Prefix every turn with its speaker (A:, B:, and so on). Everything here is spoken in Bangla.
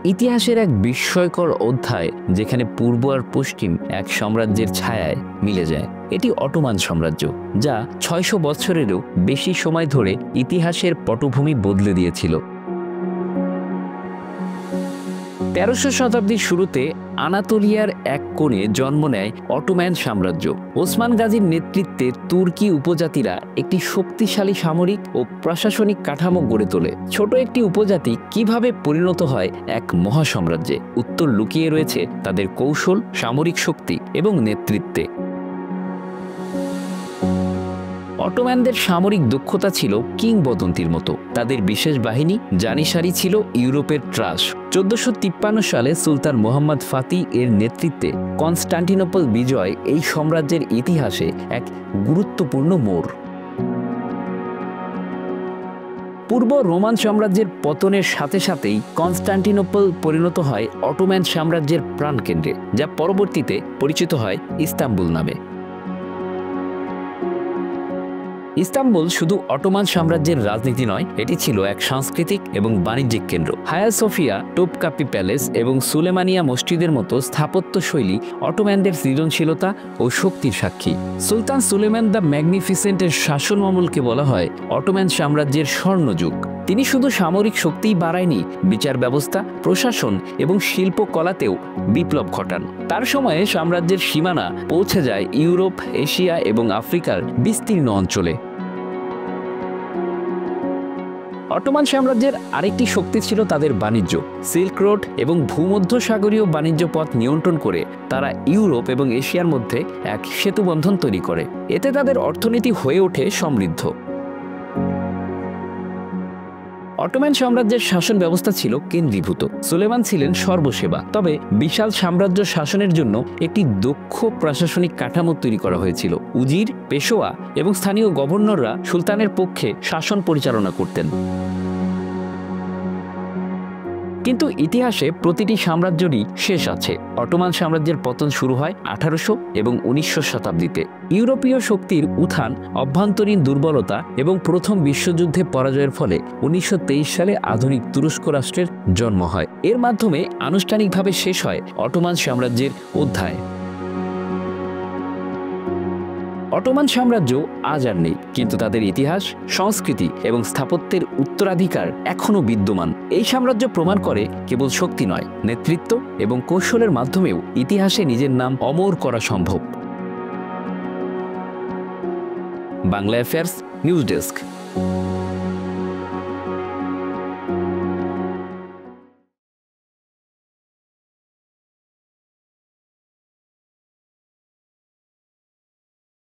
A: ইতিহাসের এক বিস্ময়কর অধ্যায় যেখানে পূর্ব আর পশ্চিম এক সাম্রাজ্যের ছায়ায় মিলে যায়। এটি অটোমান সাম্রাজ্য, যা ৬০০ বছরেরও বেশি সময় ধরে ইতিহাসের পটভূমি বদলে দিয়েছিল। ১৩০০ শতাব্দীর শুরুতে আনাতোলিয়ার এক কোণে জন্ম নেয় অটোম্যান সাম্রাজ্য। ওসমান গাজীর নেতৃত্বে তুর্কি উপজাতিরা একটি শক্তিশালী সামরিক ও প্রশাসনিক কাঠামো গড়ে তোলে। ছোট একটি উপজাতি কিভাবে পরিণত হয় এক মহাসাম্রাজ্যে, উত্তর লুকিয়ে রয়েছে তাদের কৌশল, সামরিক শক্তি এবং নেতৃত্বে। অটোম্যানদের সামরিক দক্ষতা ছিল কিংবদন্তির মতো। তাদের বিশেষ বাহিনী জানিসারি ছিল ইউরোপের ত্রাস। ১৪৫৩ সালে সুলতান মোহাম্মদ ফাতি এর নেতৃত্বে কনস্টান্টিনোপল বিজয় এই সাম্রাজ্যের ইতিহাসে এক গুরুত্বপূর্ণ মোড়। পূর্ব রোমান সাম্রাজ্যের পতনের সাথে সাথেই কনস্টান্টিনোপল পরিণত হয় অটোম্যান সাম্রাজ্যের প্রাণকেন্দ্রে, যা পরবর্তীতে পরিচিত হয় ইস্তাম্বুল নামে। ইস্তাম্বুল শুধু অটোমান সাম্রাজ্যের রাজনীতি নয়, এটি ছিল এক সাংস্কৃতিক এবং বাণিজ্যিক কেন্দ্র। হায়া সোফিয়া, টোপকাপি প্যালেস এবং সুলেমানিয়া মসজিদের মতো স্থাপত্য শৈলী অটোম্যানদের সৃজনশীলতা ও শক্তির সাক্ষী। সুলতান সুলেমান দ্য ম্যাগনিফিসেন্টের শাসনামলকে বলা হয় অটোম্যান সাম্রাজ্যের স্বর্ণযুগ। তিনি শুধু সামরিক শক্তিই বাড়ায়নি, বিচার ব্যবস্থা, প্রশাসন এবং শিল্পকলাতেও বিপ্লব ঘটান। তার সময়ে সাম্রাজ্যের সীমানা পৌঁছে যায় ইউরোপ, এশিয়া এবং আফ্রিকার বিস্তীর্ণ অঞ্চলে। অটোমান সাম্রাজ্যের আরেকটি শক্তি ছিল তাদের বাণিজ্য। সিল্ক রোড এবং ভূমধ্যসাগরীয় বাণিজ্য পথ নিয়ন্ত্রণ করে তারা ইউরোপ এবং এশিয়ার মধ্যে এক সেতুবন্ধন তৈরি করে। এতে তাদের অর্থনীতি হয়ে ওঠে সমৃদ্ধ। অটোম্যান সাম্রাজ্যের শাসন ব্যবস্থা ছিল কেন্দ্রীভূত। সুলেমান ছিলেন সর্বসেবা, তবে বিশাল সাম্রাজ্য শাসনের জন্য একটি দক্ষ প্রশাসনিক কাঠামো তৈরি করা হয়েছিল। উজির, পেশোয়া এবং স্থানীয় গভর্নররা সুলতানের পক্ষে শাসন পরিচালনা করতেন। কিন্তু ইতিহাসে প্রতিটি সাম্রাজ্যেরই শেষ আছে। অটোমান সাম্রাজ্যের পতন শুরু হয় ১৮০০ এবং ১৯০০ শতাব্দীতে। ইউরোপীয় শক্তির উত্থান, অভ্যন্তরীণ দুর্বলতা এবং প্রথম বিশ্বযুদ্ধে পরাজয়ের ফলে ১৯২৩ সালে আধুনিক তুরস্ক রাষ্ট্রের জন্ম হয়। এর মাধ্যমে আনুষ্ঠানিকভাবে শেষ হয় অটোমান সাম্রাজ্যের অধ্যায়। অটোমান সাম্রাজ্য আজ আর নেই, কিন্তু তাদের ইতিহাস, সংস্কৃতি এবং স্থাপত্যের উত্তরাধিকার এখনও বিদ্যমান। এই সাম্রাজ্য প্রমাণ করে কেবল শক্তি নয়, নেতৃত্ব এবং কৌশলের মাধ্যমেও ইতিহাসে নিজের নাম অমর করা সম্ভব। Bangla affairs news desk.